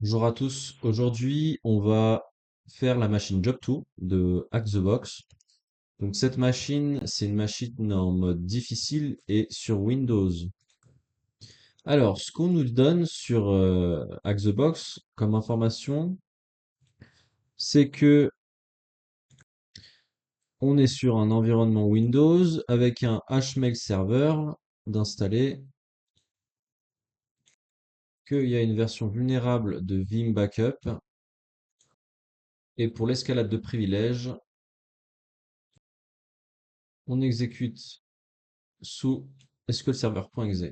Bonjour à tous. Aujourd'hui, on va faire la machine Job2 de Hack the Box. Donc cette machine, c'est une machine en mode difficile et sur Windows. Alors, ce qu'on nous donne sur Hack the Box comme information, c'est que on est sur un environnement Windows avec un HMail server d'installer, qu'il y a une version vulnérable de Vim Backup et pour l'escalade de privilèges, on exécute sous SQLserver.exe.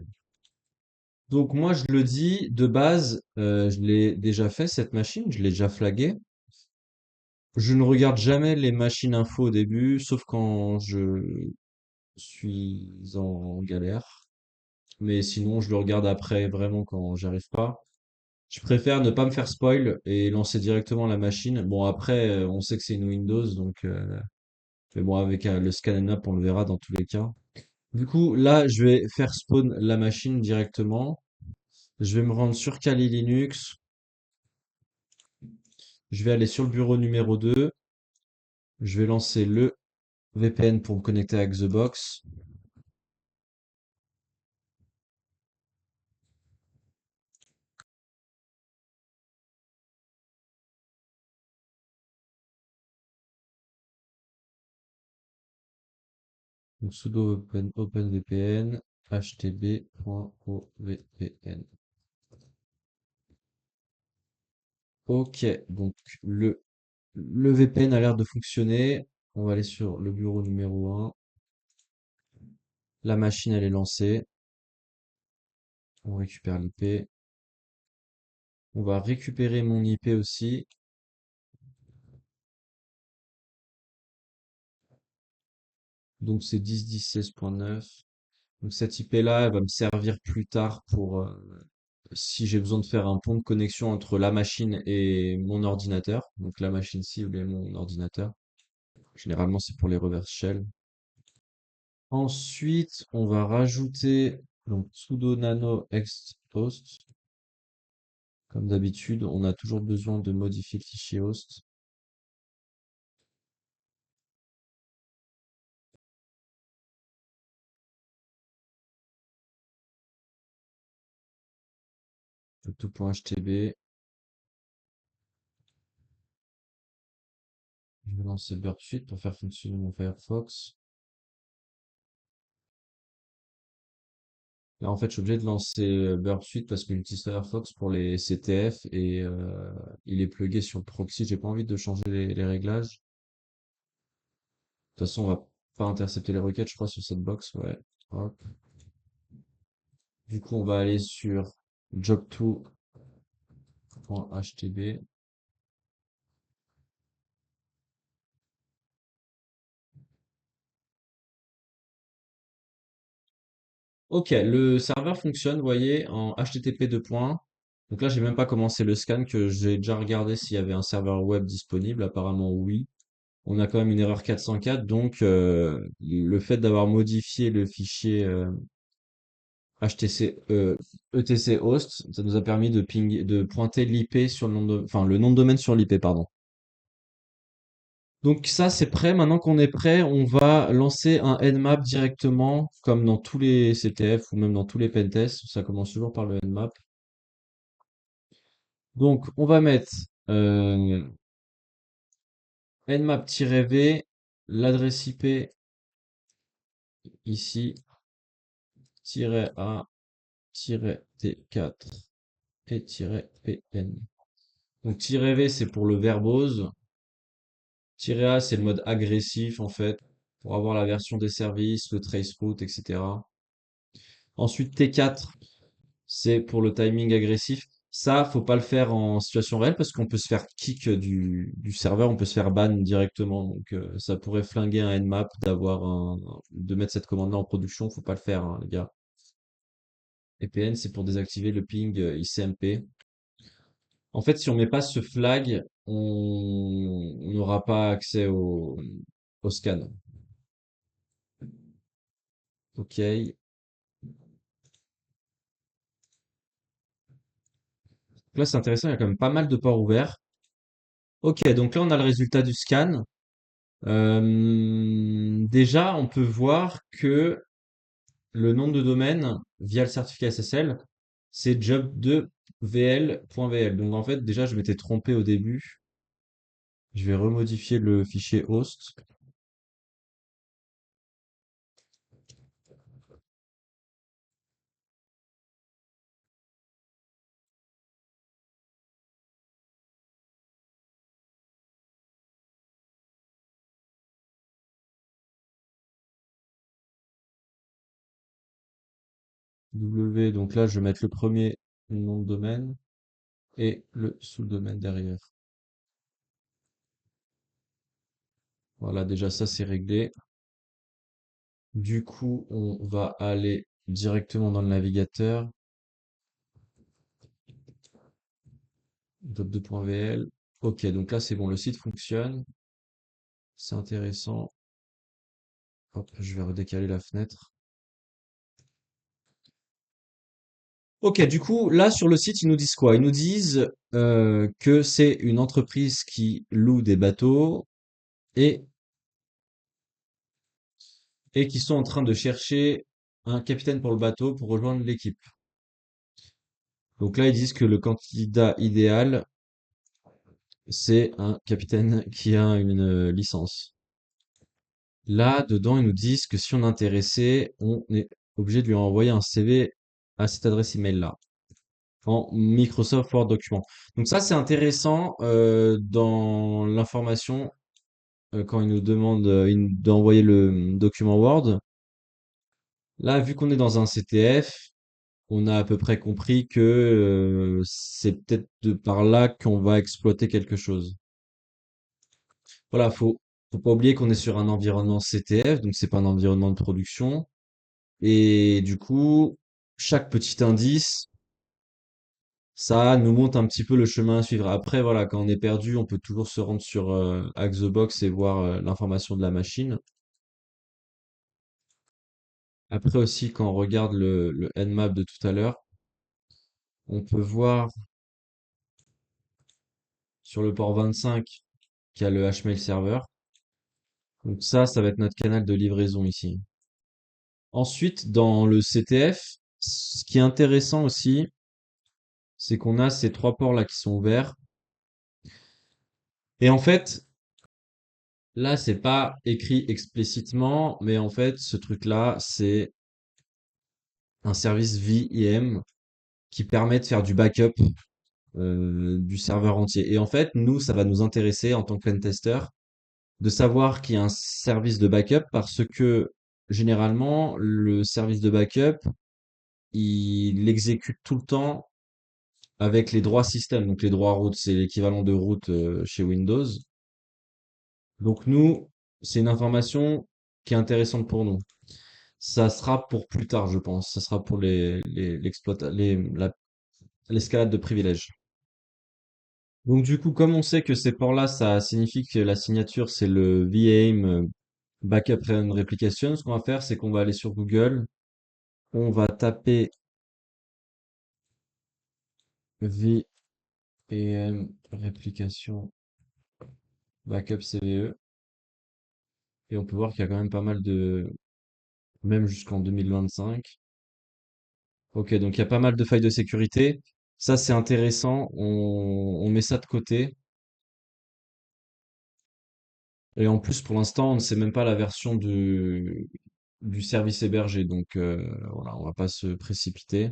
Donc moi je le dis de base, je l'ai déjà fait cette machine, je l'ai déjà flagué. Je ne regarde jamais les machines info au début, sauf quand je suis en galère. Mais sinon je le regarde après vraiment quand j'arrive pas. Je préfère ne pas me faire spoil et lancer directement la machine. Bon après on sait que c'est une Windows donc mais bon avec le scan up on le verra dans tous les cas. Du coup là je vais faire spawn la machine directement. Je vais me rendre sur Kali Linux. Je vais aller sur le bureau numéro 2. Je vais lancer le VPN pour me connecter avec The Box. Donc sudo openvpn htb.ovpn. Ok, donc le VPN a l'air de fonctionner. On va aller sur le bureau numéro 1. La machine, elle est lancée. On récupère l'IP. On va récupérer mon IP aussi. Donc c'est 10.10.16.9. Donc cette IP-là, elle va me servir plus tard pour si j'ai besoin de faire un pont de connexion entre la machine et mon ordinateur. Donc la machine cible et mon ordinateur. Généralement, c'est pour les reverse shell. Ensuite, on va rajouter donc sudo nano ext host. Comme d'habitude, on a toujours besoin de modifier le fichier host. Tout.htb. Je vais lancer Burp Suite pour faire fonctionner mon Firefox. Là, en fait, je suis obligé de lancer Burp Suite parce que j'utilise Firefox pour les CTF et il est plugué sur le proxy. J'ai pas envie de changer les réglages. De toute façon, on va pas intercepter les requêtes, je crois, sur cette box. Ouais. Hop. Du coup, on va aller sur job2.htb. Ok, le serveur fonctionne, vous voyez, en HTTP 2. Donc là, j'ai même pas commencé le scan, que j'ai déjà regardé s'il y avait un serveur web disponible. Apparemment, oui. On a quand même une erreur 404, donc le fait d'avoir modifié le fichier HTC, ETC host, ça nous a permis de de pointer l'IP sur le nom de, enfin le nom de domaine sur l'IP, pardon. Donc ça, c'est prêt. Maintenant qu'on est prêt, on va lancer un Nmap directement, comme dans tous les CTF ou même dans tous les pentests. Ça commence toujours par le Nmap. Donc, on va mettre nmap-v, l'adresse IP ici, -a, -t4 et -pn. Donc, -v, c'est pour le verbose. -a, c'est le mode agressif, en fait, pour avoir la version des services, le traceroute, etc. Ensuite, T4, c'est pour le timing agressif. Ça, faut pas le faire en situation réelle parce qu'on peut se faire kick du serveur, on peut se faire ban directement. Donc, ça pourrait flinguer un Nmap de mettre cette commande-là en production. Faut pas le faire, hein, les gars. Et PN, c'est pour désactiver le ping ICMP. En fait, si on met pas ce flag, on n'aura pas accès au scan. Ok. Là, c'est intéressant, il y a quand même pas mal de ports ouverts. Ok, donc là, on a le résultat du scan. Déjà, on peut voir que le nom de domaine via le certificat SSL, c'est job2vl.vl. Donc en fait, déjà, je m'étais trompé au début. Je vais remodifier le fichier host. W, donc là, je vais mettre le premier nom de domaine et le sous-domaine derrière. Voilà, déjà ça, c'est réglé. Du coup, on va aller directement dans le navigateur. Job2.vl. Ok, donc là, c'est bon, le site fonctionne. C'est intéressant. Hop, je vais redécaler la fenêtre. Ok, du coup, là sur le site, ils nous disent quoi? Ils nous disent que c'est une entreprise qui loue des bateaux et, et qui sont en train de chercher un capitaine pour le bateau pour rejoindre l'équipe. Donc là, ils disent que le candidat idéal, c'est un capitaine qui a une licence. Là, dedans, ils nous disent que si on est intéressé, on est obligé de lui envoyer un CV à cette adresse email-là, en Microsoft Word document. Donc ça, c'est intéressant dans l'information quand ils nous demandent d'envoyer le document Word. Là, vu qu'on est dans un CTF, on a à peu près compris que c'est peut-être de par là qu'on va exploiter quelque chose. Voilà, faut pas oublier qu'on est sur un environnement CTF, donc c'est pas un environnement de production. Et du coup, chaque petit indice, ça nous montre un petit peu le chemin à suivre. Après, voilà, quand on est perdu, on peut toujours se rendre sur Hack the Box et voir l'information de la machine. Après aussi, quand on regarde le Nmap de tout à l'heure, on peut voir sur le port 25 qu'il y a le HMail serveur. Donc ça va être notre canal de livraison ici. Ensuite, dans le CTF, ce qui est intéressant aussi, c'est qu'on a ces trois ports là qui sont ouverts. Et en fait, là, c'est pas écrit explicitement, mais en fait, ce truc-là, c'est un service VIM qui permet de faire du backup du serveur entier. Et en fait, nous, ça va nous intéresser en tant que pentester de savoir qu'il y a un service de backup parce que généralement, le service de backup, il exécute tout le temps avec les droits système. Donc les droits root, c'est l'équivalent de root chez Windows. Donc nous, c'est une information qui est intéressante pour nous. Ça sera pour plus tard, je pense. Ça sera pour l'escalade de privilèges. Donc du coup, comme on sait que ces ports-là, ça signifie que la signature, c'est le VAIM Backup and Replication, ce qu'on va faire, c'est qu'on va aller sur Google, on va taper VAIM Replication Backup CVE, et on peut voir qu'il y a quand même pas mal de, même jusqu'en 2025. Ok, donc il y a pas mal de failles de sécurité. Ça, c'est intéressant. On met ça de côté. Et en plus, pour l'instant, on ne sait même pas la version du service hébergé. Donc voilà, on va pas se précipiter.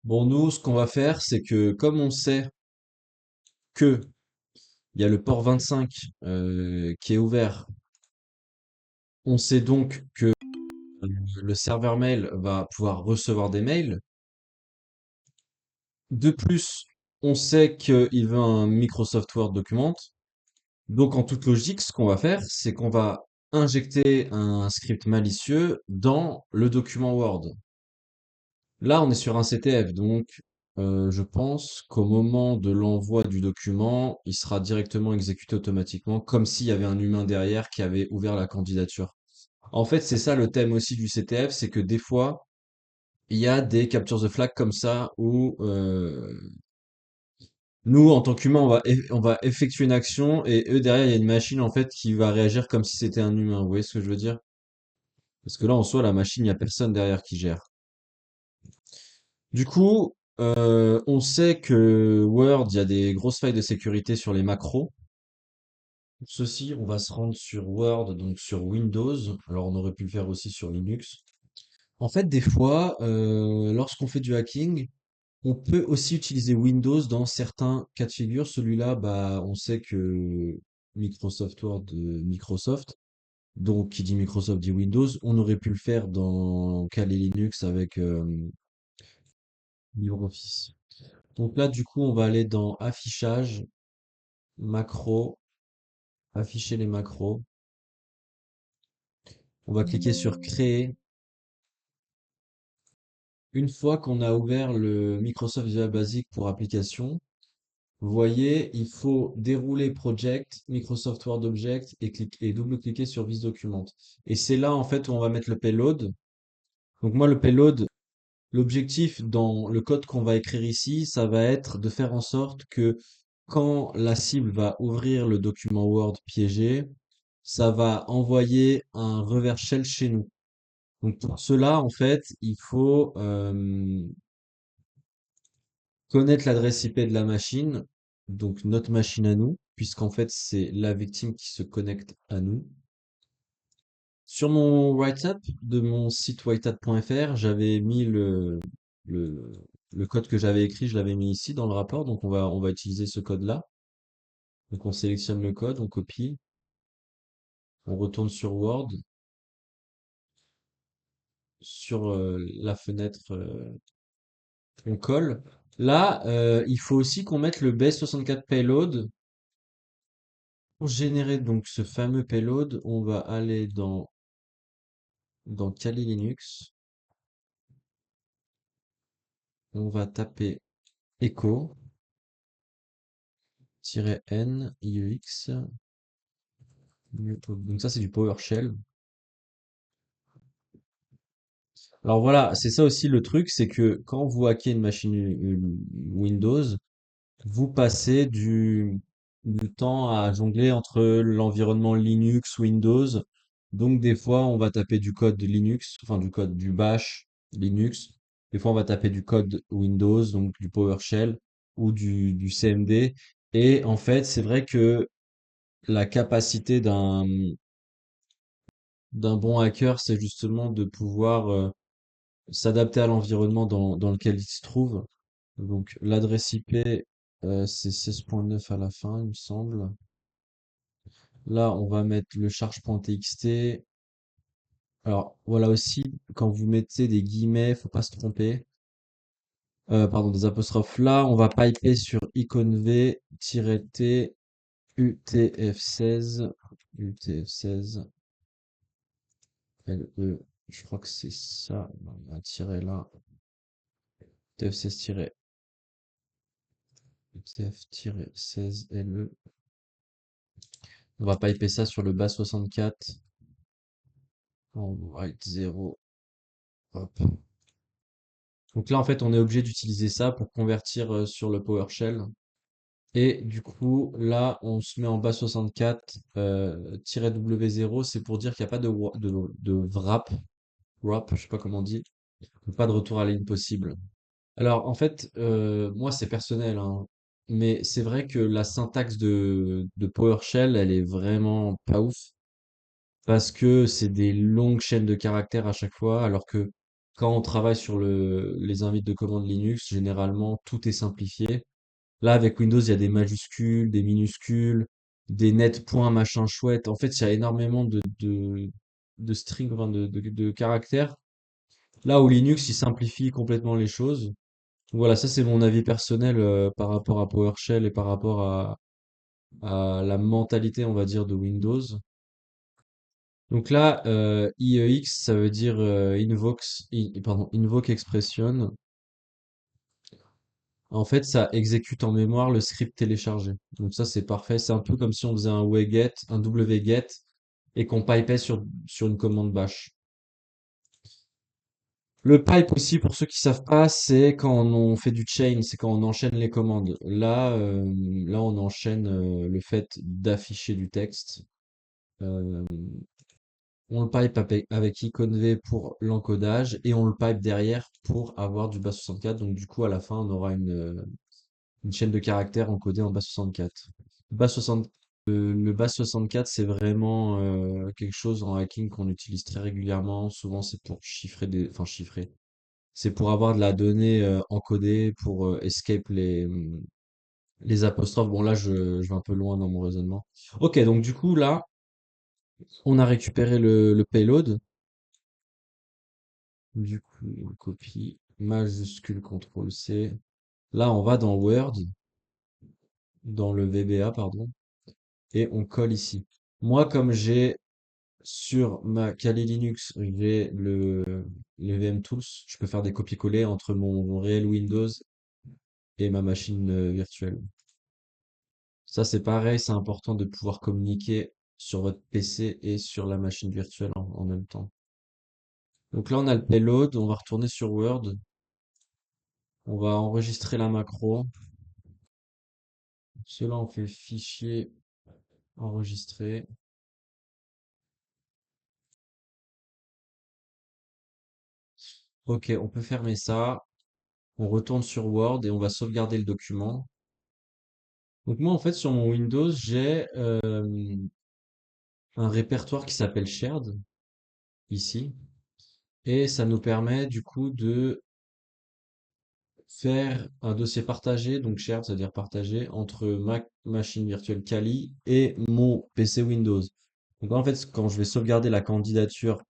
Bon, nous, ce qu'on va faire, c'est que comme on sait que il y a le port 25 qui est ouvert, on sait donc que le serveur mail va pouvoir recevoir des mails. De plus, on sait qu'il veut un Microsoft Word document. Donc, en toute logique, ce qu'on va faire, c'est qu'on va injecter un script malicieux dans le document Word. Là, on est sur un CTF, donc je pense qu'au moment de l'envoi du document, il sera directement exécuté automatiquement, comme s'il y avait un humain derrière qui avait ouvert la candidature. En fait, c'est ça le thème aussi du CTF, c'est que des fois, il y a des captures de flag comme ça où nous, en tant qu'humains, on va effectuer une action et eux, derrière, il y a une machine en fait qui va réagir comme si c'était un humain. Vous voyez ce que je veux dire? Parce que là, en soi, la machine, il n'y a personne derrière qui gère. Du coup, on sait que Word, il y a des grosses failles de sécurité sur les macros. Pour ceci, on va se rendre sur Word, donc sur Windows. Alors, on aurait pu le faire aussi sur Linux. En fait, des fois, lorsqu'on fait du hacking, on peut aussi utiliser Windows dans certains cas de figure. Celui-là, bah, on sait que Microsoft Word de Microsoft, donc qui dit Microsoft dit Windows. On aurait pu le faire dans Kali Linux avec LibreOffice. Donc là, du coup, on va aller dans Affichage, Macro, Afficher les macros. On va cliquer sur Créer. Une fois qu'on a ouvert le Microsoft Visual Basic pour application, vous voyez, il faut dérouler Project, Microsoft Word Object et double-cliquer sur Vis Document. Et c'est là en fait où on va mettre le payload. Donc moi le payload, l'objectif dans le code qu'on va écrire ici, ça va être de faire en sorte que quand la cible va ouvrir le document Word piégé, ça va envoyer un reverse shell chez nous. Donc pour cela, en fait, il faut connaître l'adresse IP de la machine, donc notre machine à nous, puisqu'en fait c'est la victime qui se connecte à nous. Sur mon write-up de mon site whitehat.fr, j'avais mis le, le code que j'avais écrit, je l'avais mis ici dans le rapport, donc on va utiliser ce code-là. Donc on sélectionne le code, on copie, on retourne sur Word, sur la fenêtre, on colle. Là, il faut aussi qu'on mette le base64 payload. Pour générer donc ce fameux payload, on va aller dans Kali Linux, on va taper echo-n ix. Donc ça c'est du PowerShell. Alors voilà, c'est ça aussi le truc, c'est que quand vous hackez une machine Windows, vous passez du temps à jongler entre l'environnement Linux, Windows. Donc des fois, on va taper du code Linux, enfin du code du bash Linux. Des fois, on va taper du code Windows, donc du PowerShell ou du CMD. Et en fait, c'est vrai que la capacité d'un bon hacker, c'est justement de pouvoir s'adapter à l'environnement dans lequel il se trouve. Donc l'adresse IP, c'est 16.9 à la fin, il me semble. Là, on va mettre le charge.txt. Alors voilà aussi, quand vous mettez des guillemets, faut pas se tromper. Pardon, des apostrophes. Là, on va piper sur iconv-t utf16 utf16 le, je crois que c'est ça. Non, il y a un tiret là. utf-16le. On va piper ça sur le bas 64. En write 0. Hop. Donc là, en fait, on est obligé d'utiliser ça pour convertir sur le PowerShell. Et du coup, là, on se met en bas 64, W0, c'est pour dire qu'il n'y a pas de wrap, je sais pas comment on dit, pas de retour à la ligne possible. Alors, en fait, moi, c'est personnel, hein, mais c'est vrai que la syntaxe de PowerShell, elle est vraiment pas ouf. Parce que c'est des longues chaînes de caractères à chaque fois, alors que quand on travaille sur les invites de commande Linux, généralement tout est simplifié. Là, avec Windows, il y a des majuscules, des minuscules, des net points, machin chouette. En fait, il y a énormément de strings, enfin de caractères. Là où Linux, il simplifie complètement les choses. Voilà, ça c'est mon avis personnel par rapport à PowerShell et par rapport à la mentalité, on va dire, de Windows. Donc là, IEX, ça veut dire invoke expression. En fait, ça exécute en mémoire le script téléchargé. Donc ça, c'est parfait. C'est un peu comme si on faisait un wget, un wget, et qu'on pipait sur une commande bash. Le pipe aussi, pour ceux qui savent pas, c'est quand on fait du chain, c'est quand on enchaîne les commandes. Là, on enchaîne le fait d'afficher du texte. Euh, on le pipe avec IconV pour l'encodage et on le pipe derrière pour avoir du base 64. Donc du coup, à la fin, on aura une chaîne de caractères encodée en base 64. Base 60, le base 64, c'est vraiment quelque chose en hacking qu'on utilise très régulièrement. Souvent, c'est pour chiffrer enfin chiffrer. C'est pour avoir de la donnée encodée pour escape les apostrophes. Bon, là, je vais un peu loin dans mon raisonnement. Ok, donc du coup, là, on a récupéré le payload. Du coup, on copie, majuscule, CTRL C. Là, on va dans Word, dans le VBA, pardon, et on colle ici. Moi, comme j'ai sur ma Kali Linux, j'ai les VM Tools, je peux faire des copier-coller entre mon réel Windows et ma machine virtuelle. Ça, c'est pareil, c'est important de pouvoir communiquer sur votre PC et sur la machine virtuelle en même temps. Donc là, on a le payload, on va retourner sur Word, on va enregistrer la macro. Cela, on fait fichier enregistré. Ok, on peut fermer ça. On retourne sur Word et on va sauvegarder le document. Donc moi, en fait, sur mon Windows, j'ai un répertoire qui s'appelle Shared, ici. Et ça nous permet du coup de faire un dossier partagé, donc shared, c'est-à-dire partagé, entre ma machine virtuelle Kali et mon PC Windows. Donc en fait, quand je vais sauvegarder la candidature,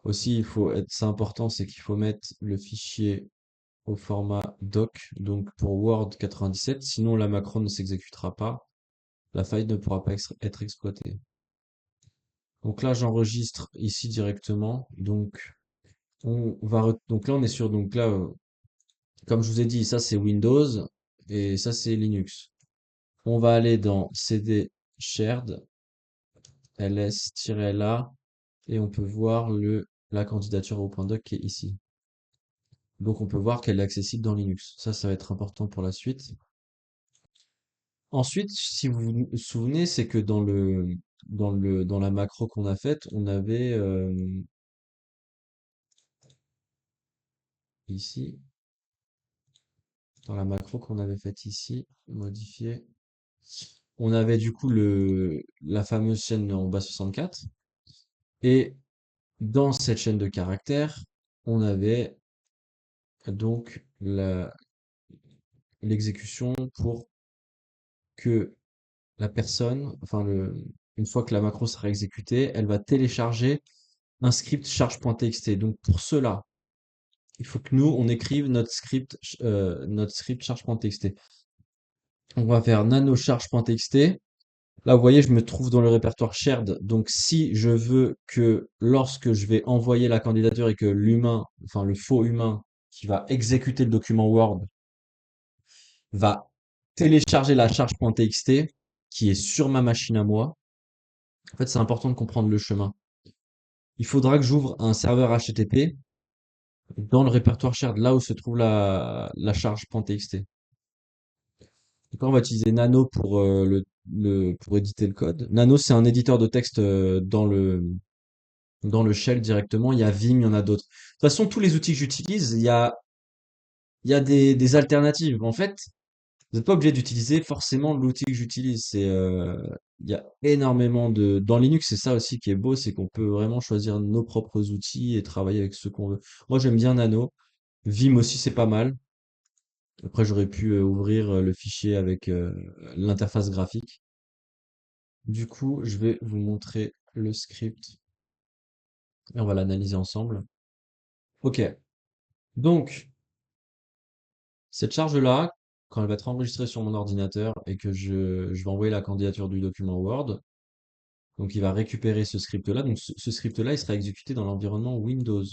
aussi, c'est important, c'est qu'il faut mettre le fichier au format doc, donc pour Word 97, sinon la macro ne s'exécutera pas, la faille ne pourra pas être exploitée. Donc là, j'enregistre ici directement, donc donc là, on est sur, donc là, comme je vous ai dit, ça c'est Windows et ça c'est Linux. On va aller dans CD shared, ls-la, et on peut voir la candidature au .doc qui est ici. Donc on peut voir qu'elle est accessible dans Linux. Ça va être important pour la suite. Ensuite, si vous vous souvenez, c'est que dans la macro qu'on a faite, on avait ici, dans la macro qu'on avait faite ici, modifier, on avait du coup la fameuse chaîne en base 64. Et dans cette chaîne de caractères, on avait donc l'exécution pour que la personne, une fois que la macro sera exécutée, elle va télécharger un script charge.txt. Donc pour cela, il faut que nous, on écrive notre script charge.txt. On va faire nano charge.txt. Là, vous voyez, je me trouve dans le répertoire shared. Donc, si je veux que lorsque je vais envoyer la candidature et que l'humain, enfin le faux humain qui va exécuter le document Word va télécharger la charge.txt qui est sur ma machine à moi, en fait, c'est important de comprendre le chemin. Il faudra que j'ouvre un serveur HTTP dans le répertoire shared, là où se trouve la charge.txt. Donc là, on va utiliser Nano pour, pour éditer le code. Nano, c'est un éditeur de texte dans le shell directement. Il y a Vim, il y en a d'autres. De toute façon, tous les outils que j'utilise, il y a des alternatives. En fait, vous n'êtes pas obligé d'utiliser forcément l'outil que j'utilise. Il y a énormément dans Linux, c'est ça aussi qui est beau, c'est qu'on peut vraiment choisir nos propres outils et travailler avec ce qu'on veut. Moi, j'aime bien Nano. Vim aussi, c'est pas mal. Après, j'aurais pu ouvrir le fichier avec l'interface graphique. Du coup, je vais vous montrer le script et on va l'analyser ensemble. Ok. Donc, cette charge-là, quand elle va être enregistrée sur mon ordinateur et que je vais envoyer la candidature du document Word, donc il va récupérer ce script-là. Donc ce script-là, il sera exécuté dans l'environnement Windows.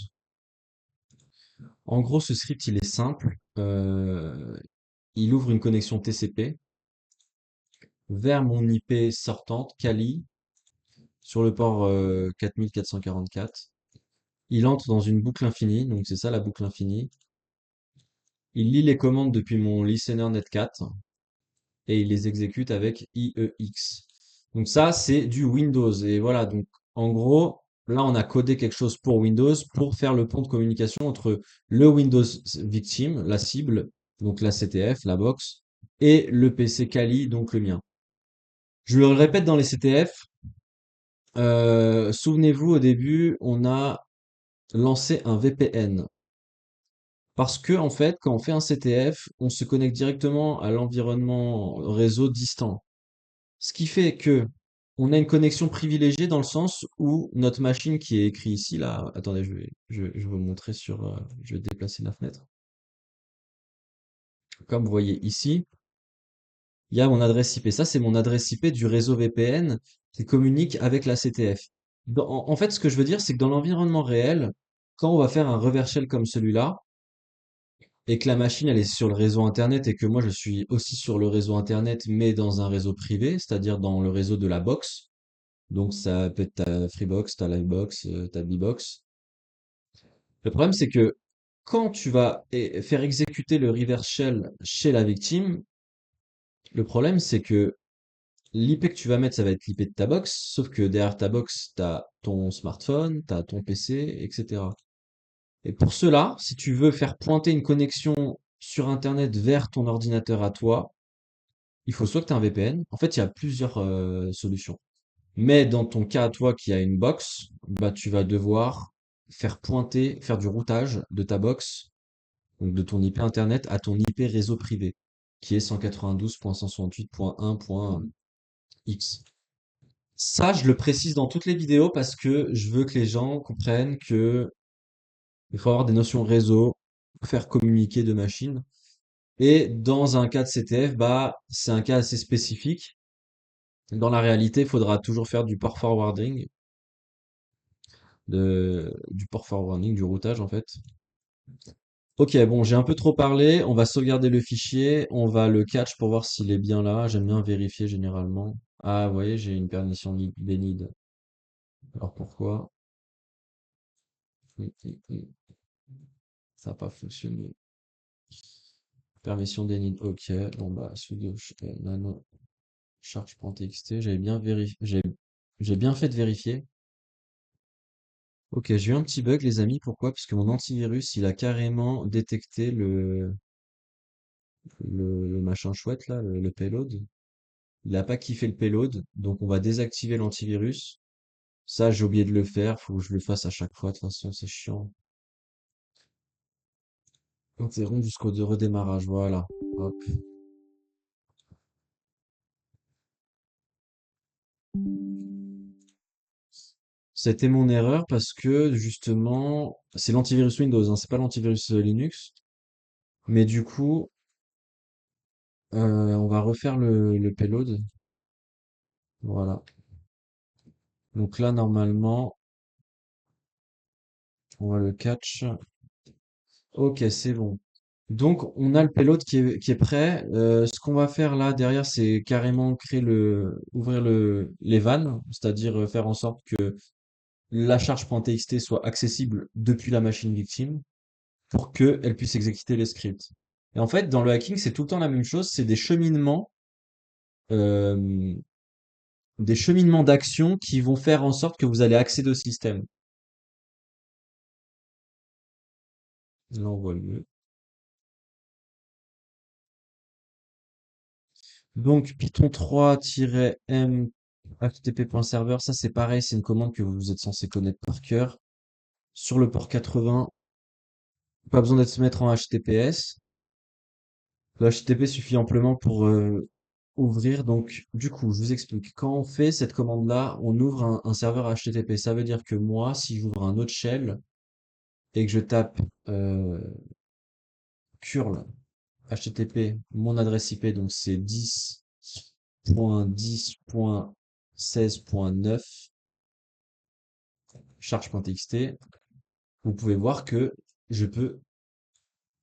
En gros, ce script, il est simple. Il ouvre une connexion TCP vers mon IP sortante, Kali, sur le port 4444. il entre dans une boucle infinie, donc c'est ça la boucle infinie. Il lit les commandes depuis mon listener Net4 et il les exécute avec IEX. Donc ça, c'est du Windows. Et voilà, donc en gros, là, on a codé quelque chose pour Windows pour faire le pont de communication entre le Windows victime, la cible, donc la CTF, la box, et le PC Kali, donc le mien. Je le répète dans les CTF, souvenez-vous, au début, on a lancé un VPN. Parce que, en fait, quand on fait un CTF, on se connecte directement à l'environnement réseau distant. Ce qui fait que on a une connexion privilégiée dans le sens où notre machine qui est écrit ici, là, attendez, je vais vous montrer sur, je vais déplacer la fenêtre. Comme vous voyez ici, il y a mon adresse IP. Ça, c'est mon adresse IP du réseau VPN qui communique avec la CTF. En fait, ce que je veux dire, c'est que dans l'environnement réel, quand on va faire un reverse shell comme celui-là, et que la machine, elle est sur le réseau Internet et que moi, je suis aussi sur le réseau Internet, mais dans un réseau privé, c'est-à-dire dans le réseau de la box. Donc, ça peut être ta Freebox, ta Livebox, ta Bbox. Le problème, c'est que quand tu vas faire exécuter le reverse shell chez la victime, le problème, c'est que l'IP que tu vas mettre, ça va être l'IP de ta box, sauf que derrière ta box, tu as ton smartphone, tu as ton PC, etc. Et pour cela, si tu veux faire pointer une connexion sur Internet vers ton ordinateur à toi, il faut soit que tu aies un VPN. En fait, il y a plusieurs solutions. Mais dans ton cas à toi qui a une box, bah tu vas devoir faire pointer, faire du routage de ta box, donc de ton IP Internet à ton IP réseau privé, qui est 192.168.1.x. Ça, je le précise dans toutes les vidéos parce que je veux que les gens comprennent que il faut avoir des notions réseau pour faire communiquer deux machines. Et dans un cas de CTF, bah, c'est un cas assez spécifique. Dans la réalité, il faudra toujours faire du port forwarding, du port forwarding, du routage en fait. Ok, bon, j'ai un peu trop parlé. On va sauvegarder le fichier. On va le catch pour voir s'il est bien là. J'aime bien vérifier généralement. Ah, vous voyez, j'ai une permission Benid. Alors pourquoi? Ça n'a pas fonctionné. Permission Benid. Ok, bon bah sudo nano charge.txt. J'avais bien vérifié. J'ai bien fait de vérifier. Ok, j'ai eu un petit bug, les amis. Pourquoi? Parce que mon antivirus, il a carrément détecté le machin chouette là, le payload. Il a pas kiffé le payload, donc on va désactiver l'antivirus. Ça, j'ai oublié de le faire, faut que je le fasse à chaque fois, de toute façon, c'est chiant. Interrompre jusqu'au redémarrage, voilà. Hop. C'était mon erreur parce que justement, c'est l'antivirus Windows, hein, c'est pas l'antivirus Linux. Mais du coup, on va refaire le payload. Voilà. Donc là, normalement, on va le catch. Ok, c'est bon. Donc, on a le payload qui est prêt. Ce qu'on va faire là derrière, c'est carrément créer ouvrir les vannes, c'est-à-dire faire en sorte que la charge.txt soit accessible depuis la machine victime pour qu'elle puisse exécuter les scripts. Et en fait, dans le hacking, c'est tout le temps la même chose. C'est euh, des cheminements d'actions qui vont faire en sorte que vous allez accéder au système. Là, on voit mieux. Donc Python 3-m http.serveur, ça c'est pareil, c'est une commande que vous êtes censé connaître par cœur. Sur le port 80, pas besoin d'être se mettre en HTTPS. Le HTTP suffit amplement pour ouvrir. Donc du coup, je vous explique. Quand on fait cette commande-là, on ouvre un serveur HTTP. Ça veut dire que moi, si j'ouvre un autre shell et que je tape curl HTTP, mon adresse IP, donc c'est 10.10.16.9 charge.txt, vous pouvez voir que je peux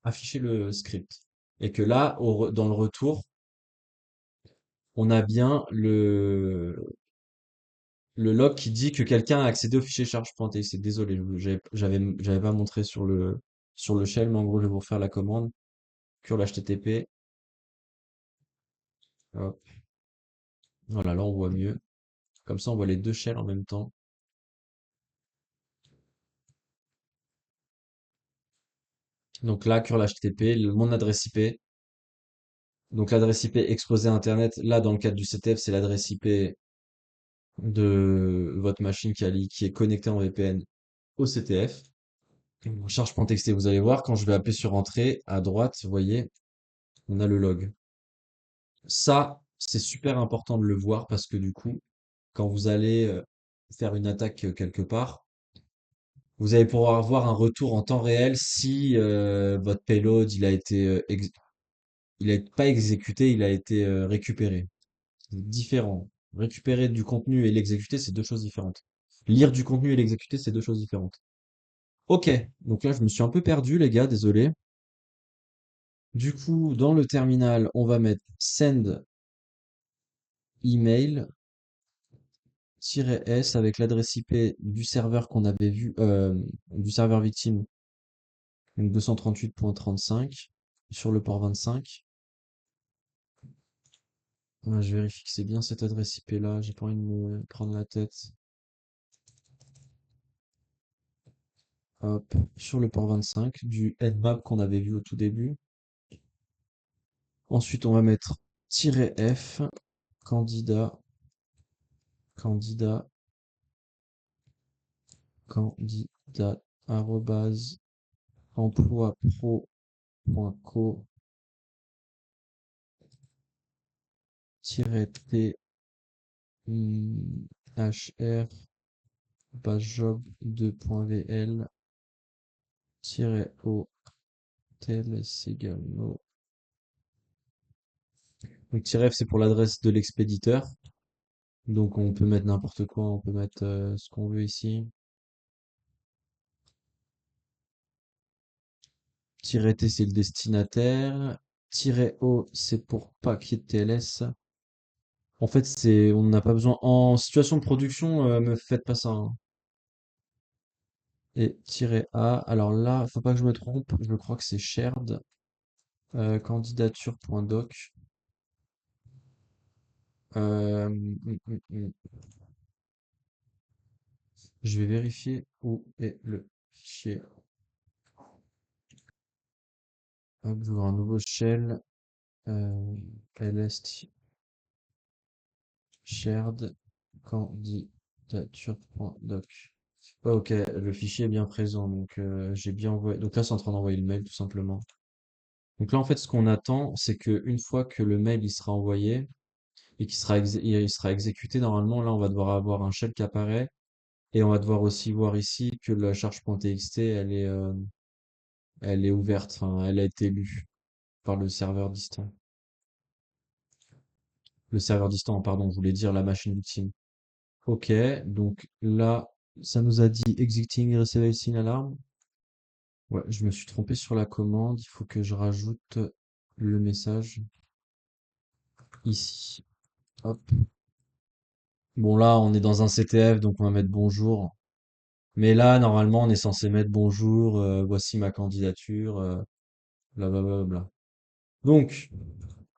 afficher le script. Et que là, dans le retour, on a bien le log qui dit que quelqu'un a accédé au fichier charge.txt. Désolé, j'avais pas montré sur le shell, mais en gros, je vais vous refaire la commande. Curl HTTP. Hop. Voilà, là, on voit mieux. Comme ça, on voit les deux shells en même temps. Donc là, curl HTTP, mon adresse IP. Donc l'adresse IP exposée à Internet, là, dans le cadre du CTF, c'est l'adresse IP de votre machine qui est connectée en VPN au CTF. Charge.txt, vous allez voir, quand je vais appuyer sur entrée, à droite, vous voyez, on a le log. Ça, c'est super important de le voir parce que du coup, quand vous allez faire une attaque quelque part, vous allez pouvoir voir un retour en temps réel si votre payload il a été il a pas exécuté, il a été récupéré. C'est différent. Récupérer du contenu et l'exécuter, c'est deux choses différentes. Lire du contenu et l'exécuter, c'est deux choses différentes. Ok, donc là je me suis un peu perdu les gars, désolé. Du coup, dans le terminal, on va mettre send email -s avec l'adresse IP du serveur qu'on avait vu, du serveur victime, donc 238.35 sur le port 25. Je vérifie que c'est bien cette adresse IP là, j'ai pas envie de me prendre la tête. Hop, sur le port 25 du Nmap qu'on avait vu au tout début. Ensuite, on va mettre -f, candidat, candidat, candidat, arrobase, emploipro.co, -t, hr, job2.vl, -o, tel, également. Donc, -f, c'est pour l'adresse de l'expéditeur. Donc, on peut mettre n'importe quoi, on peut mettre ce qu'on veut ici. -t, c'est le destinataire. -o, c'est pour paquet TLS. En fait, on n'a pas besoin. En situation de production, me faites pas ça, hein. Et -a. Alors là, faut pas que je me trompe. Je crois que c'est shared. Candidature.doc. Je vais vérifier où est le fichier. Hop, j'ouvre un nouveau shell. ls shared candidature.doc. Ouais, ok, le fichier est bien présent, donc j'ai bien envoyé. Donc là, c'est en train d'envoyer le mail tout simplement. Donc là, en fait, ce qu'on attend, c'est que une fois que le mail il sera envoyé et il sera exécuté, normalement, là, on va devoir avoir un shell qui apparaît et on va devoir aussi voir ici que la charge.txt, elle est ouverte, enfin, elle a été lue par le serveur distant. Le serveur distant, pardon, je voulais dire la machine victime. Ok, donc là, ça nous a dit exiting receive SYN alarm. Ouais, je me suis trompé sur la commande. Il faut que je rajoute le message ici. Hop. Bon, là, on est dans un CTF, donc on va mettre bonjour. Mais là, normalement, on est censé mettre bonjour, voici ma candidature, blablabla. Donc,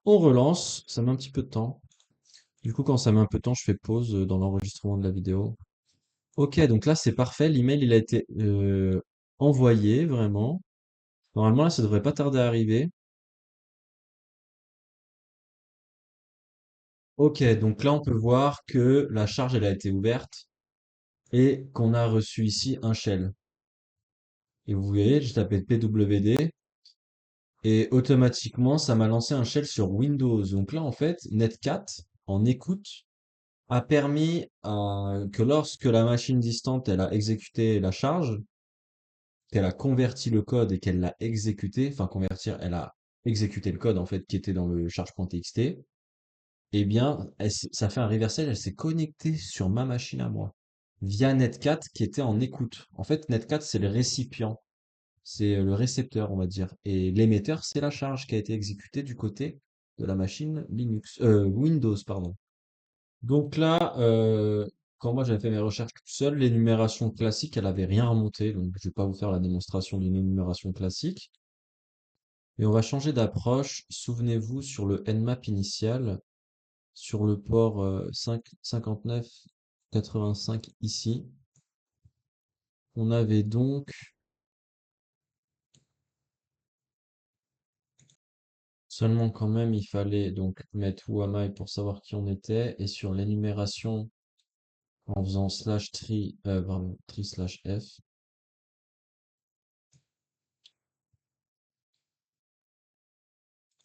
on relance. Ça met un petit peu de temps. Du coup, quand ça met un peu de temps, je fais pause dans l'enregistrement de la vidéo. Ok, donc là, c'est parfait. L'email, il a été envoyé, vraiment. Normalement, là, ça devrait pas tarder à arriver. Ok, donc là, on peut voir que la charge, elle a été ouverte et qu'on a reçu ici un shell. Et vous voyez, j'ai tapé pwd et automatiquement, ça m'a lancé un shell sur Windows. Donc là, en fait, Netcat, en écoute, a permis que lorsque la machine distante, elle a exécuté la charge, qu'elle a converti le code et qu'elle l'a exécuté, enfin convertir, elle a exécuté le code en fait qui était dans le charge.txt, eh bien, ça fait un reversal, elle s'est connectée sur ma machine à moi via Netcat qui était en écoute. En fait, Netcat, c'est le récipient, c'est le récepteur, on va dire. Et l'émetteur, c'est la charge qui a été exécutée du côté de la machine Windows, pardon. Donc là, quand moi j'avais fait mes recherches tout seul, l'énumération classique, elle avait rien remonté, donc je vais pas vous faire la démonstration d'une énumération classique. Et on va changer d'approche. Souvenez-vous, sur le Nmap initial, sur le port 5985 ici, on avait donc seulement quand même, il fallait donc mettre who am I pour savoir qui on était. Et sur l'énumération, en faisant slash tree, pardon, tree slash f,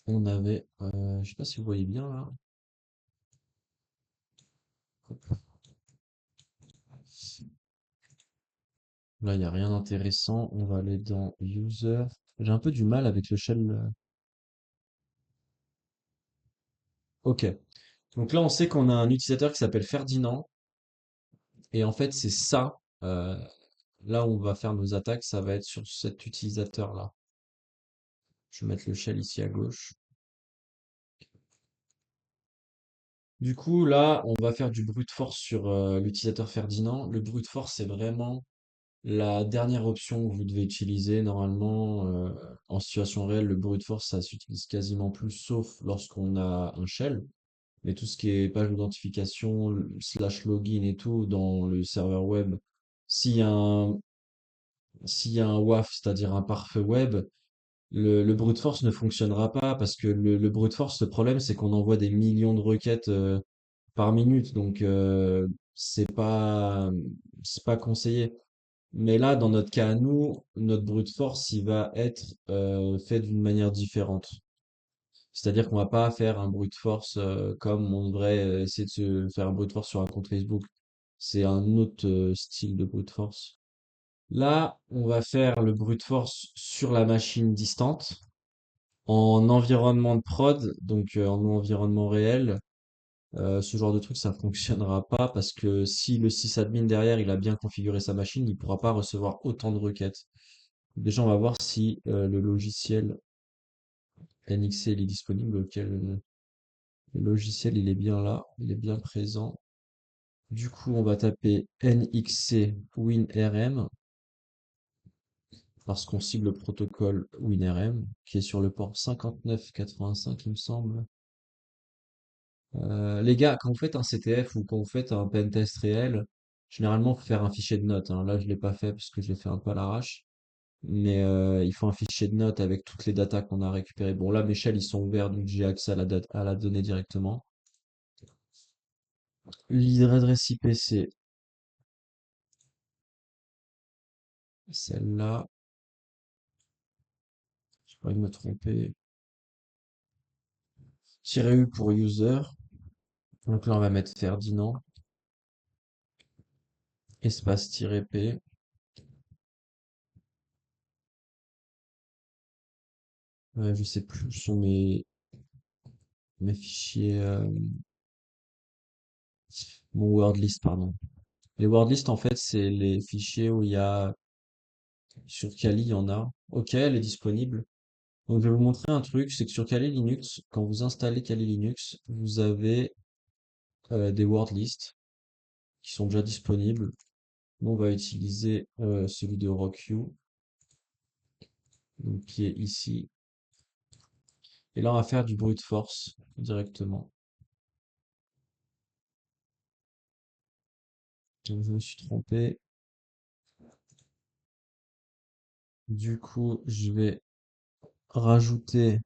on avait, je sais pas si vous voyez bien là. Hop. Là, il n'y a rien d'intéressant. On va aller dans user. J'ai un peu du mal avec le shell. Ok. Donc là, on sait qu'on a un utilisateur qui s'appelle Ferdinand. Et en fait, c'est ça. Là où on va faire nos attaques, ça va être sur cet utilisateur-là. Je vais mettre le shell ici à gauche. Du coup, là, on va faire du brute force sur l'utilisateur Ferdinand. Le brute force, c'est vraiment la dernière option que vous devez utiliser. Normalement, en situation réelle, le brute force, ça s'utilise quasiment plus, sauf lorsqu'on a un shell. Mais tout ce qui est page d'identification, slash login et tout, dans le serveur web, s'il y a un, s'il y a un WAF, c'est-à-dire un pare-feu web, le brute force ne fonctionnera pas parce que le brute force, le problème, c'est qu'on envoie des millions de requêtes par minute, donc c'est pas conseillé. Mais là, dans notre cas à nous, notre brute force, il va être fait d'une manière différente. C'est-à-dire qu'on va pas faire un brute force comme on devrait essayer de se faire un brute force sur un compte Facebook. C'est un autre style de brute force. Là, on va faire le brute force sur la machine distante en environnement de prod, donc en environnement réel. Ce genre de truc, ça fonctionnera pas parce que si le sysadmin derrière, il a bien configuré sa machine, il pourra pas recevoir autant de requêtes. Déjà, on va voir si le logiciel NXC il est disponible, auquel le logiciel il est bien là, il est bien présent. Du coup, on va taper NXC WinRM parce qu'on cible le protocole WinRM qui est sur le port 5985, il me semble. Les gars, quand vous faites un CTF ou quand vous faites un pentest réel, généralement, faut faire un fichier de notes, hein. Là, je l'ai pas fait parce que je l'ai fait un peu à l'arrache. Mais il faut un fichier de notes avec toutes les datas qu'on a récupérées. Bon, là, mes shells, ils sont ouverts, donc j'ai accès à la donnée directement. L'adresse IP, c'est celle-là. J'ai pas envie de me tromper. -U pour user. Donc là, on va mettre Ferdinand. Espace -P. Je sais plus où sont mes fichiers. Mon word list, pardon. Les word list, en fait, c'est les fichiers où il y a. Sur Kali, il y en a. Ok, elle est disponible. Donc, je vais vous montrer un truc, c'est que sur Kali Linux, quand vous installez Kali Linux, vous avez des word lists qui sont déjà disponibles. Nous, on va utiliser celui de RockU, donc, qui est ici. Et là, on va faire du brute force directement. Donc, je me suis trompé. Du coup, je vais rajouter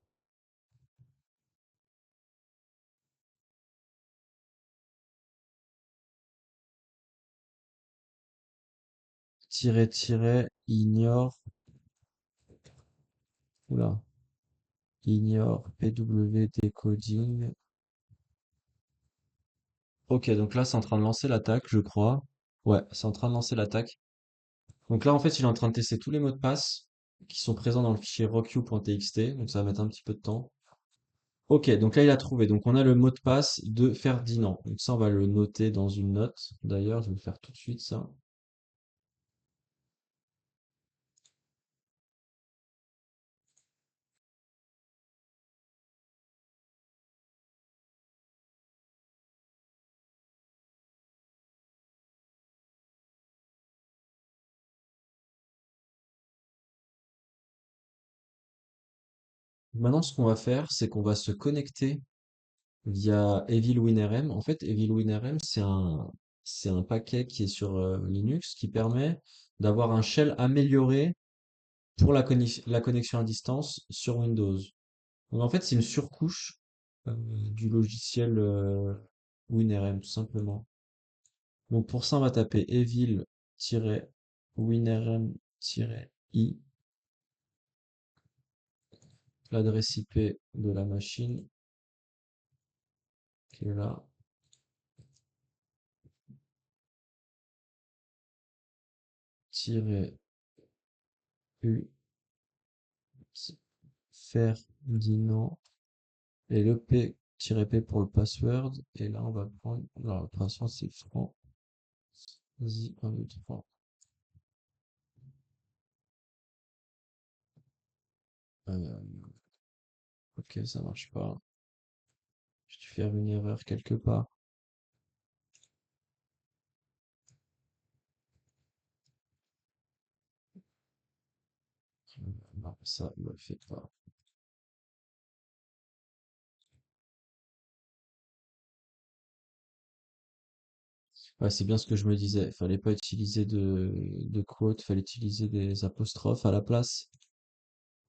ignore, oula, ignore pw decoding. Ok, donc là, c'est en train de lancer l'attaque, je crois. Ouais, c'est en train de lancer l'attaque. Donc là, en fait, il est en train de tester tous les mots de passe qui sont présents dans le fichier rocku.txt. Donc ça va mettre un petit peu de temps. Ok, donc là, il a trouvé. Donc on a le mot de passe de Ferdinand. Donc ça, on va le noter dans une note. D'ailleurs, je vais le faire tout de suite, ça. Maintenant, ce qu'on va faire, c'est qu'on va se connecter via EvilWinRM. En fait, EvilWinRM, c'est un paquet qui est sur Linux qui permet d'avoir un shell amélioré pour la connexion à distance sur Windows. Donc en fait, c'est une surcouche du logiciel WinRM, tout simplement. Donc pour ça, on va taper evil-winrm-i, l'adresse IP de la machine qui est là, tiret u, Ferdinand, et le P-P pour le password. Et là, on va prendre, alors le password c'est franc, vas-y, 1, 2, 3. Ok, ça marche pas. J'ai dû faire une erreur quelque part. Non, ça ne le fait pas. Ouais, c'est bien ce que je me disais. Fallait pas utiliser de quotes, fallait utiliser des apostrophes à la place.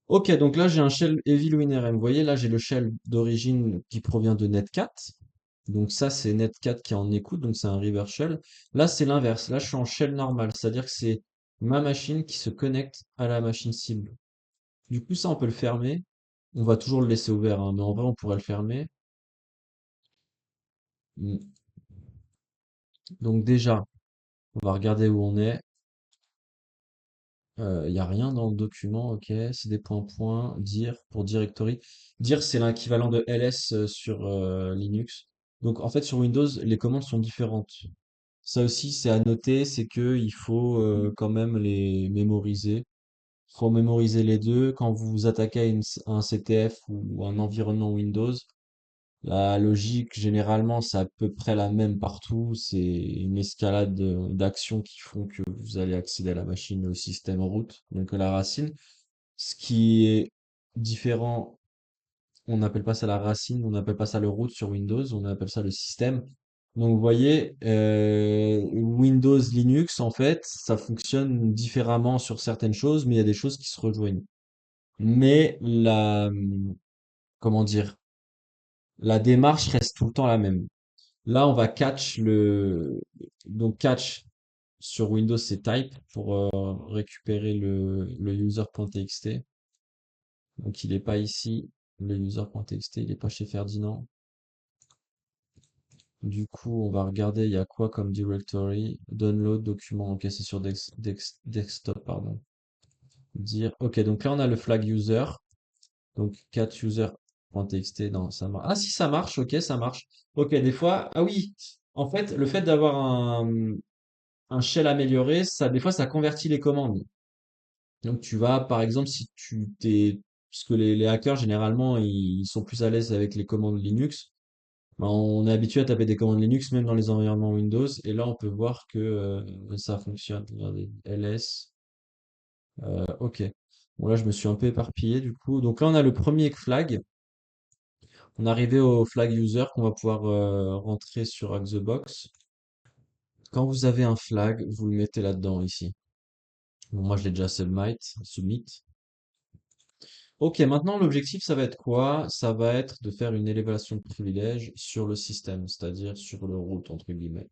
Ok, donc là j'ai un shell EvilWinRM. Vous voyez, là j'ai le shell d'origine qui provient de Netcat. Donc ça c'est Netcat qui est en écoute, donc c'est un reverse shell. Là c'est l'inverse. Là je suis en shell normal, c'est-à-dire que c'est ma machine qui se connecte à la machine cible. Du coup ça on peut le fermer. On va toujours le laisser ouvert, hein, mais en vrai on pourrait le fermer. Mm. Donc déjà, on va regarder où on est. Il y a rien dans le document, ok. C'est des points dir pour directory. Dir, c'est l'équivalent de ls sur Linux. Donc en fait sur Windows, les commandes sont différentes. Ça aussi, c'est à noter, c'est que il faut quand même les mémoriser. Il faut mémoriser les deux. Quand vous vous attaquez à un CTF ou un environnement Windows, la logique, généralement, c'est à peu près la même partout. C'est une escalade d'actions qui font que vous allez accéder à la machine, au système root, donc à la racine. Ce qui est différent, on n'appelle pas ça la racine, on n'appelle pas ça le root sur Windows, on appelle ça le système. Donc vous voyez, Windows, Linux, en fait, ça fonctionne différemment sur certaines choses, mais il y a des choses qui se rejoignent. Mais comment dire, la démarche reste tout le temps la même. Là, on va donc catch sur Windows, c'est type pour récupérer le user.txt. Donc, il n'est pas ici. Le user.txt, il n'est pas chez Ferdinand. Du coup, on va regarder, il y a quoi comme directory? Download, document. Ok, c'est sur desktop, pardon. Dire, ok, donc là, on a le flag user. Donc, catch user.txt, non, ça marche. Ah, si, ça marche, ok, ça marche. Ok, des fois, ah oui, en fait, le fait d'avoir un shell amélioré, ça, des fois, ça convertit les commandes. Donc, tu vas, par exemple, si tu t'es, parce que les hackers, généralement, ils sont plus à l'aise avec les commandes Linux. Ben, on est habitué à taper des commandes Linux, même dans les environnements Windows. Et là, on peut voir que ça fonctionne. Regardez, ls. Ok. Bon, là, je me suis un peu éparpillé, du coup. Donc là, on a le premier flag. On est arrivé au flag user qu'on va pouvoir rentrer sur Hack the Box. Quand vous avez un flag, vous le mettez là-dedans, ici. Bon, moi, je l'ai déjà submit. Ok, maintenant l'objectif, ça va être quoi? Ça va être de faire une élévation de privilège sur le système, c'est-à-dire sur le root, entre guillemets.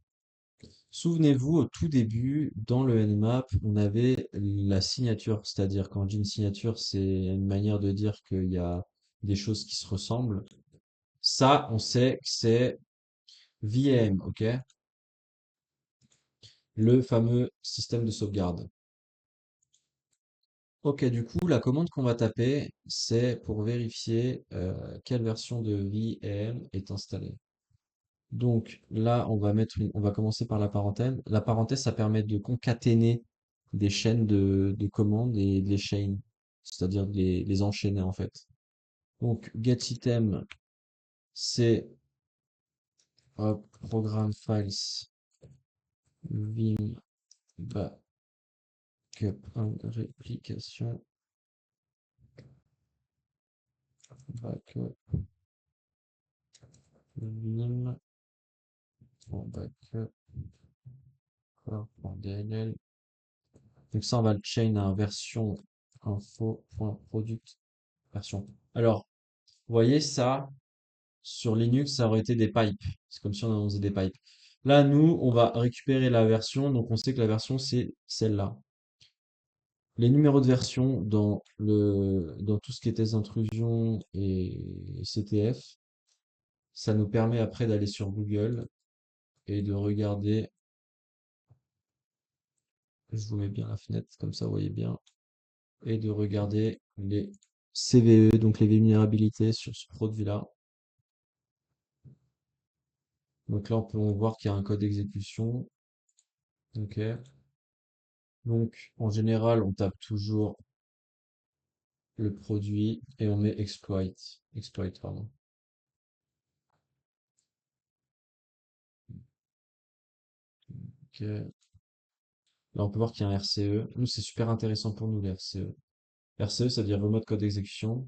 Souvenez-vous, au tout début, dans le Nmap, on avait la signature, c'est-à-dire quand je dis une signature, c'est une manière de dire qu'il y a des choses qui se ressemblent. Ça, on sait que c'est VM, ok? Le fameux système de sauvegarde. Ok, du coup, la commande qu'on va taper, c'est pour vérifier quelle version de VM est installée. Donc là, on va commencer par la parenthèse. La parenthèse, ça permet de concaténer des chaînes de commandes et de les chain, c'est-à-dire de les enchaîner en fait. Donc getItem, c'est hop, program files vim backup and réplication. backup, vim, bon, backup, core.dll. Donc ça, on va le chain à version info.product version. Alors, vous voyez ça, sur Linux, ça aurait été des pipes. C'est comme si on faisait des pipes. Là, nous, on va récupérer la version, donc on sait que la version, c'est celle-là. Les numéros de version dans tout ce qui était intrusions et CTF, ça nous permet après d'aller sur Google et de regarder, je vous mets bien la fenêtre, comme ça vous voyez bien, et de regarder les CVE, donc les vulnérabilités sur ce produit-là. Donc là, on peut voir qu'il y a un code d'exécution. Ok. Donc, en général, on tape toujours le produit et on met exploit. Exploit, pardon. Ok. Là, on peut voir qu'il y a un RCE. Nous, c'est super intéressant pour nous, les RCE. RCE, ça veut dire Remote Code Execution.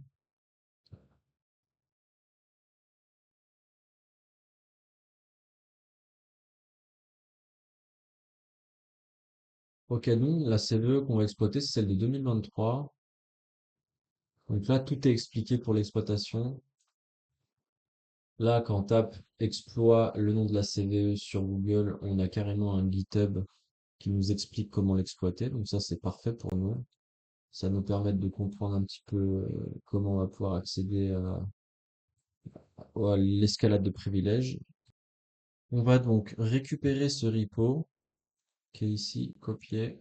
Ok, nous, la CVE qu'on va exploiter, c'est celle de 2023. Donc là, tout est expliqué pour l'exploitation. Là, quand on tape exploit le nom de la CVE sur Google, on a carrément un GitHub qui nous explique comment l'exploiter. Donc ça, c'est parfait pour nous. Ça nous permet de comprendre un petit peu comment on va pouvoir accéder à l'escalade de privilèges. On va donc récupérer ce repo qui est ici, copier,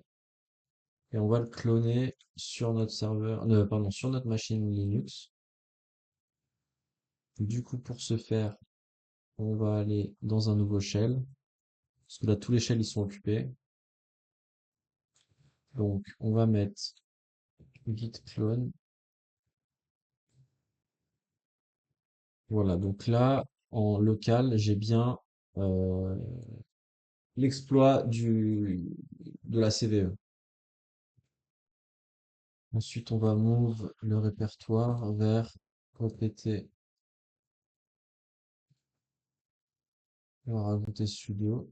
et on va le cloner sur notre serveur, pardon, sur notre machine Linux. Du coup, pour ce faire, on va aller dans un nouveau shell, parce que là, tous les shells, ils sont occupés. Donc, on va mettre git clone. Voilà, donc là, en local, j'ai bien euh, l'exploit de la CVE. Ensuite, on va move le répertoire vers opt. On va rajouter sudo.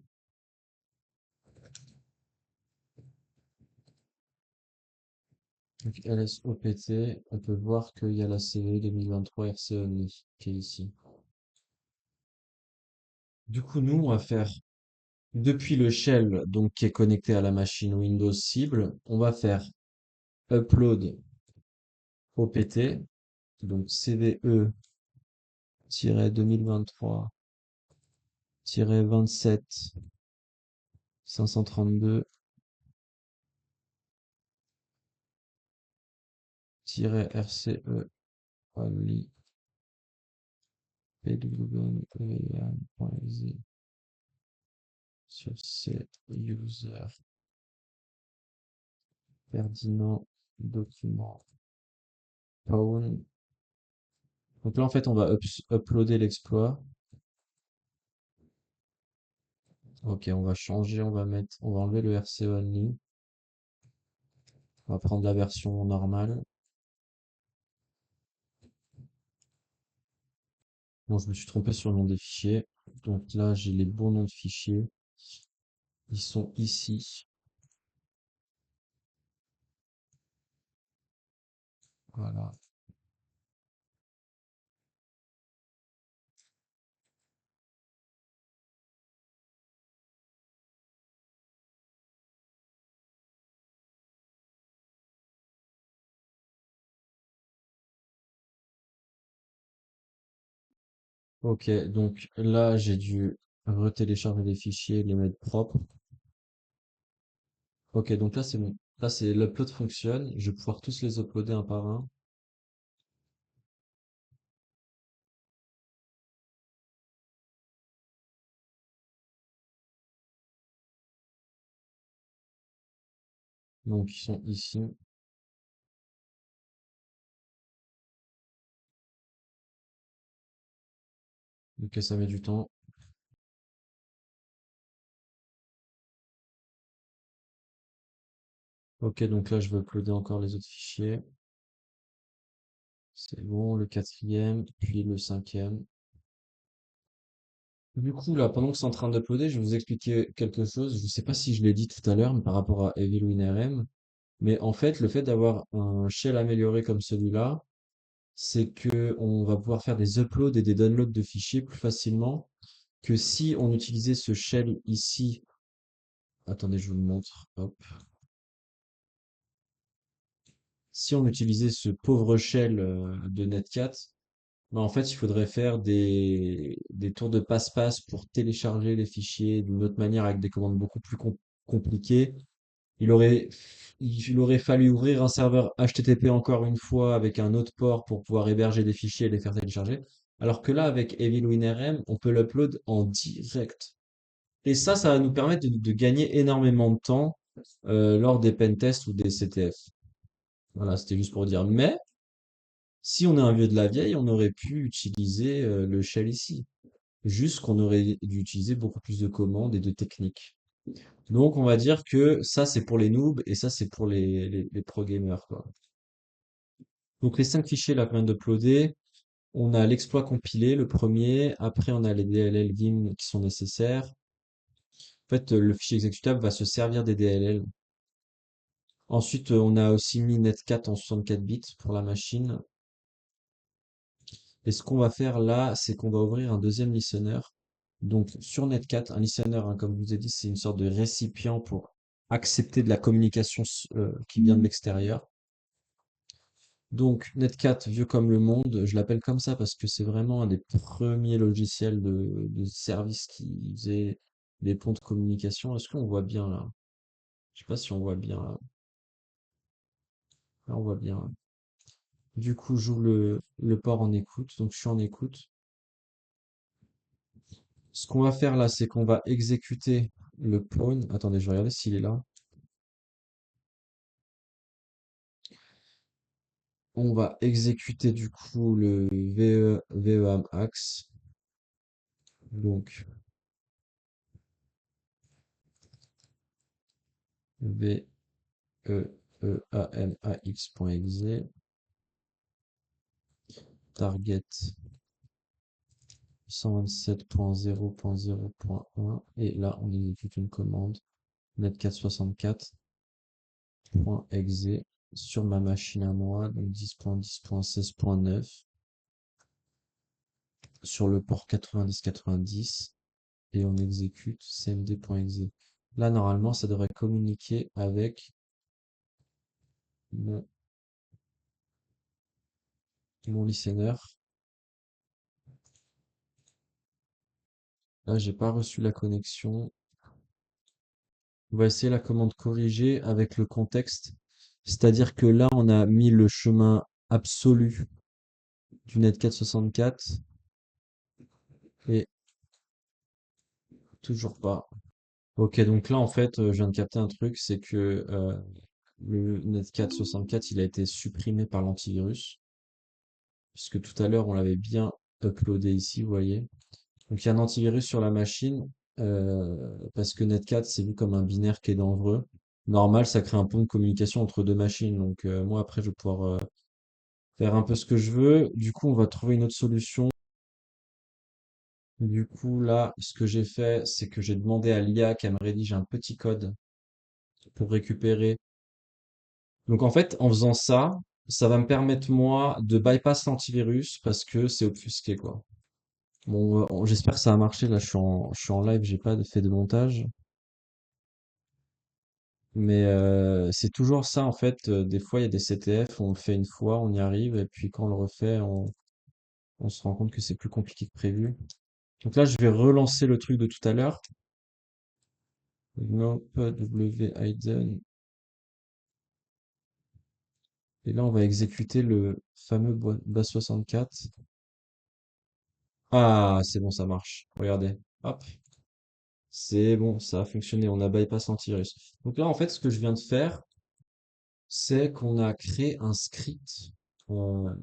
Donc ls opt, on peut voir qu'il y a la CVE 2023 RC only qui est ici. Du coup, nous, on va faire depuis le shell donc qui est connecté à la machine Windows cible, on va faire upload opt, donc CVE-2023-27 532-RCE only pwm.exe sur ces users Ferdinand document Pawn. Donc là, en fait, on va uploader l'exploit. Ok, on va changer, on va enlever le RC only. On va prendre la version normale. Bon, je me suis trompé sur le nom des fichiers. Donc là, j'ai les bons noms de fichiers. Ils sont ici. Voilà. Ok, donc là, j'ai dû retélécharger les fichiers, les mettre propres. Ok, donc là, c'est bon. Là, c'est l'upload fonctionne. Je vais pouvoir tous les uploader un par un. Donc, ils sont ici. Ok, ça met du temps. Ok, donc là, je vais uploader encore les autres fichiers. C'est bon, le quatrième, puis le cinquième. Du coup, là, pendant que c'est en train d'uploader, je vais vous expliquer quelque chose. Je ne sais pas si je l'ai dit tout à l'heure, mais par rapport à EvilWinRM. Mais en fait, le fait d'avoir un shell amélioré comme celui-là, c'est que on va pouvoir faire des uploads et des downloads de fichiers plus facilement que si on utilisait ce shell ici. Attendez, je vous le montre. Hop. Si on utilisait ce pauvre shell de Netcat, bah, en fait, il faudrait faire des tours de passe-passe pour télécharger les fichiers d'une autre manière avec des commandes beaucoup plus compliquées. Il aurait, il aurait fallu ouvrir un serveur HTTP encore une fois avec un autre port pour pouvoir héberger des fichiers et les faire télécharger. Alors que là, avec EvilWinRM, on peut l'upload en direct. Et ça va nous permettre de gagner énormément de temps lors des pentests ou des CTF. Voilà, c'était juste pour dire. Mais si on est un vieux de la vieille, on aurait pu utiliser le shell ici. Juste qu'on aurait dû utiliser beaucoup plus de commandes et de techniques. Donc, on va dire que ça, c'est pour les noobs et ça, c'est pour les pro gamers, quoi. Donc, les cinq fichiers là qu'on vient d'uploader, on a l'exploit compilé, le premier. Après, on a les DLL Vim qui sont nécessaires. En fait, le fichier exécutable va se servir des DLL. Ensuite, on a aussi mis Netcat en 64 bits pour la machine. Et ce qu'on va faire là, c'est qu'on va ouvrir un deuxième listener. Donc, sur Netcat, un listener, hein, comme je vous ai dit, c'est une sorte de récipient pour accepter de la communication qui vient de l'extérieur. Donc, Netcat, vieux comme le monde, je l'appelle comme ça parce que c'est vraiment un des premiers logiciels de service qui faisait des ponts de communication. Est-ce qu'on voit bien là? Je sais pas si on voit bien là. Là, on voit bien, là. Du coup, j'ouvre le port en écoute. Donc, je suis en écoute. Ce qu'on va faire là, c'est qu'on va exécuter le pawn. Attendez, je vais regarder s'il est là. On va exécuter du coup le VEAMAX. Donc, VEEAMAX.exe. Target 127.0.0.1 et là on exécute une commande net464.exe sur ma machine à moi, donc 10.10.16.9 sur le port 90-90 et on exécute cmd.exe. Là normalement ça devrait communiquer avec mon, mon listener. Là j'ai pas reçu la connexion. On va essayer la commande corrigée avec le contexte. C'est-à-dire que là, on a mis le chemin absolu du net 464 et toujours pas. Ok, donc là, en fait, je viens de capter un truc, c'est que le net 464, il a été supprimé par l'antivirus, puisque tout à l'heure, on l'avait bien uploadé ici, vous voyez. Donc il y a un antivirus sur la machine, parce que Netcat, c'est vu comme un binaire qui est dangereux. Normal, ça crée un pont de communication entre deux machines. Donc moi, après, je vais pouvoir faire un peu ce que je veux. Du coup, on va trouver une autre solution. Du coup, là, ce que j'ai fait, c'est que j'ai demandé à l'IA qu'elle me rédige un petit code pour récupérer. Donc en fait, en faisant ça, ça va me permettre, moi, de bypass l'antivirus parce que c'est obfusqué, quoi. Bon, j'espère que ça a marché. Là, je suis en live, j'ai pas fait de montage. Mais c'est toujours ça en fait. Des fois, il y a des CTF, on le fait une fois, on y arrive, et puis quand on le refait, on se rend compte que c'est plus compliqué que prévu. Donc là, je vais relancer le truc de tout à l'heure. Nope, widen. Et là, on va exécuter le fameux bas 64. Ah, c'est bon, ça marche. Regardez. Hop. C'est bon, ça a fonctionné. On a bypass l'antivirus. Donc là, en fait, ce que je viens de faire, c'est qu'on a créé un script euh,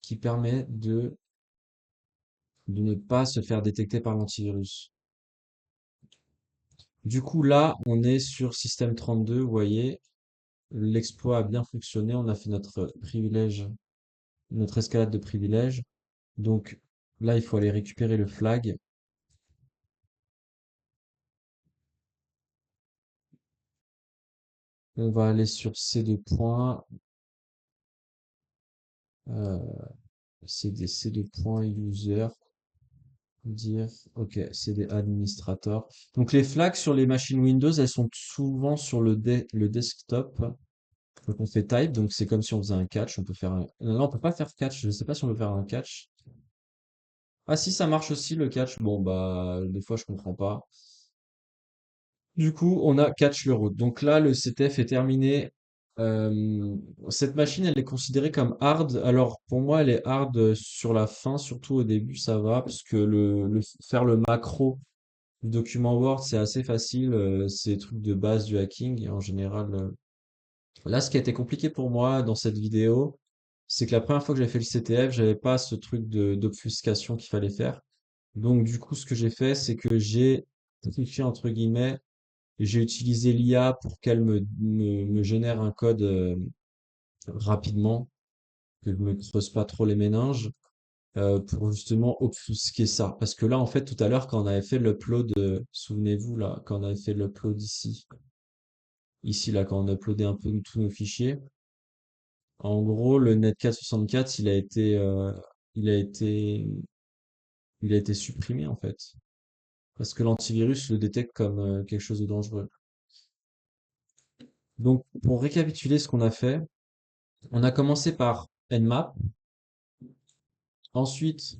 qui permet de ne pas se faire détecter par l'antivirus. Du coup, là, on est sur système 32, vous voyez, l'exploit a bien fonctionné, on a fait notre privilège notre escalade de privilèges. Donc là, il faut aller récupérer le flag. On va aller sur ces deux points. Euh, ces deux points user. Dire, ok, c'est des administrateurs. Donc les flags sur les machines Windows, elles sont souvent sur le desktop. Donc on fait type, donc c'est comme si on faisait un catch. On peut faire un... Non, on peut pas faire catch. Je ne sais pas si on peut faire un catch. Ah si, ça marche aussi le catch. Bon bah des fois je comprends pas. Du coup, on a catch le route. Donc là, le CTF est terminé. Euh, Cette machine, elle est considérée comme hard. Alors pour moi, elle est hard sur la fin, surtout au début, ça va, parce que faire le macro le document Word, c'est assez facile, c'est des trucs de base du hacking et en général. Là, ce qui a été compliqué pour moi dans cette vidéo, c'est que la première fois que j'ai fait le CTF, j'avais pas ce truc de d'obfuscation qu'il fallait faire. Donc du coup, ce que j'ai fait, c'est que j'ai triché entre guillemets, et j'ai utilisé l'IA pour qu'elle me génère un code rapidement, que je me creuse pas trop les méninges, pour justement obfusquer ça. Parce que là, en fait, tout à l'heure, quand on avait fait l'upload, souvenez-vous, là, quand on avait fait l'upload ici, là, quand on a uploadé un peu tous nos fichiers, en gros, le Netcat 64, il a été, il a été supprimé, en fait. Parce que l'antivirus le détecte comme quelque chose de dangereux. Donc, pour récapituler ce qu'on a fait, on a commencé par Nmap. Ensuite,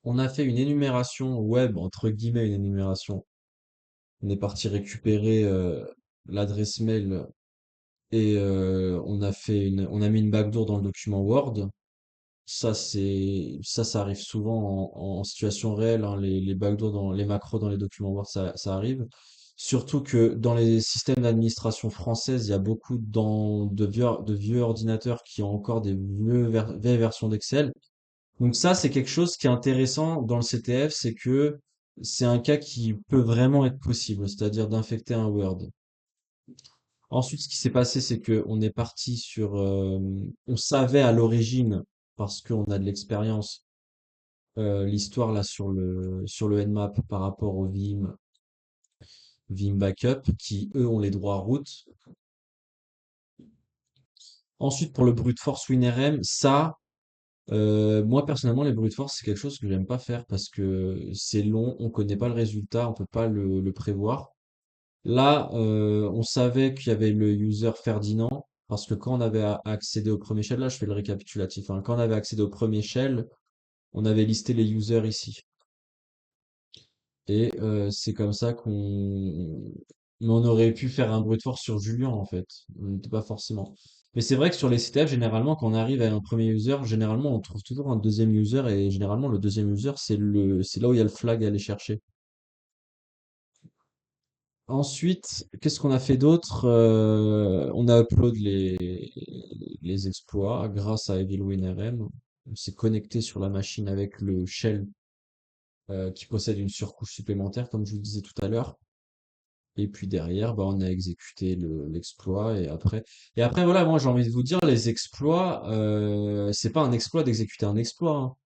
on a fait une énumération web, entre guillemets, une énumération. On est parti récupérer l'adresse mail et on a mis une backdoor dans le document Word. Ça arrive souvent en situation réelle, hein, les backdoors les macros dans les documents Word, ça arrive. Surtout que dans les systèmes d'administration française, il y a beaucoup de vieux ordinateurs qui ont encore des vieilles versions d'Excel. Donc ça, c'est quelque chose qui est intéressant dans le CTF, c'est que c'est un cas qui peut vraiment être possible, c'est-à-dire d'infecter un Word. Ensuite, ce qui s'est passé, c'est que on est parti on savait à l'origine, parce qu'on a de l'expérience, l'histoire là sur le Nmap par rapport au Vim Backup, qui eux ont les droits root. Ensuite, pour le brute force WinRM, ça, moi personnellement, les brute force, c'est quelque chose que j'aime pas faire parce que c'est long, on connaît pas le résultat, on peut pas le prévoir. Là, on savait qu'il y avait le user Ferdinand, parce que quand on avait accédé au premier shell, là je fais le récapitulatif, hein, quand on avait accédé au premier shell, on avait listé les users ici. Et c'est comme ça mais on aurait pu faire un brute force sur Julien en fait, on n'était pas forcément. Mais c'est vrai que sur les CTF, généralement, quand on arrive à un premier user, généralement on trouve toujours un deuxième user et généralement le deuxième user c'est là où il y a le flag à aller chercher. Ensuite, qu'est-ce qu'on a fait d'autre? On a upload les exploits grâce à EvilWinRM. On s'est connecté sur la machine avec le shell qui possède une surcouche supplémentaire, comme je vous disais tout à l'heure. Et puis derrière, bah, on a exécuté l'exploit et après voilà, moi j'ai envie de vous dire, les exploits, c'est pas un exploit d'exécuter un exploit, hein.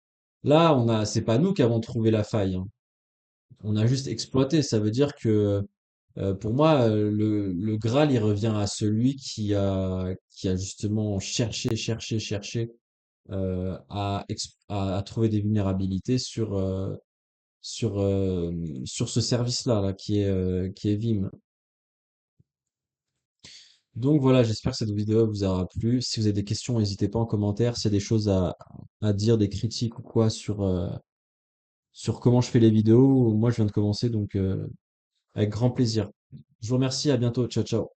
Là, c'est pas nous qui avons trouvé la faille, hein. On a juste exploité. Ça veut dire que pour moi, le Graal, il revient à celui qui a justement cherché à trouver des vulnérabilités sur ce service-là, là, qui est Vim. Donc voilà, j'espère que cette vidéo vous aura plu. Si vous avez des questions, n'hésitez pas en commentaire. S'il y a des choses à dire, des critiques ou quoi sur comment je fais les vidéos, moi je viens de commencer, donc avec grand plaisir. Je vous remercie, à bientôt, ciao ciao.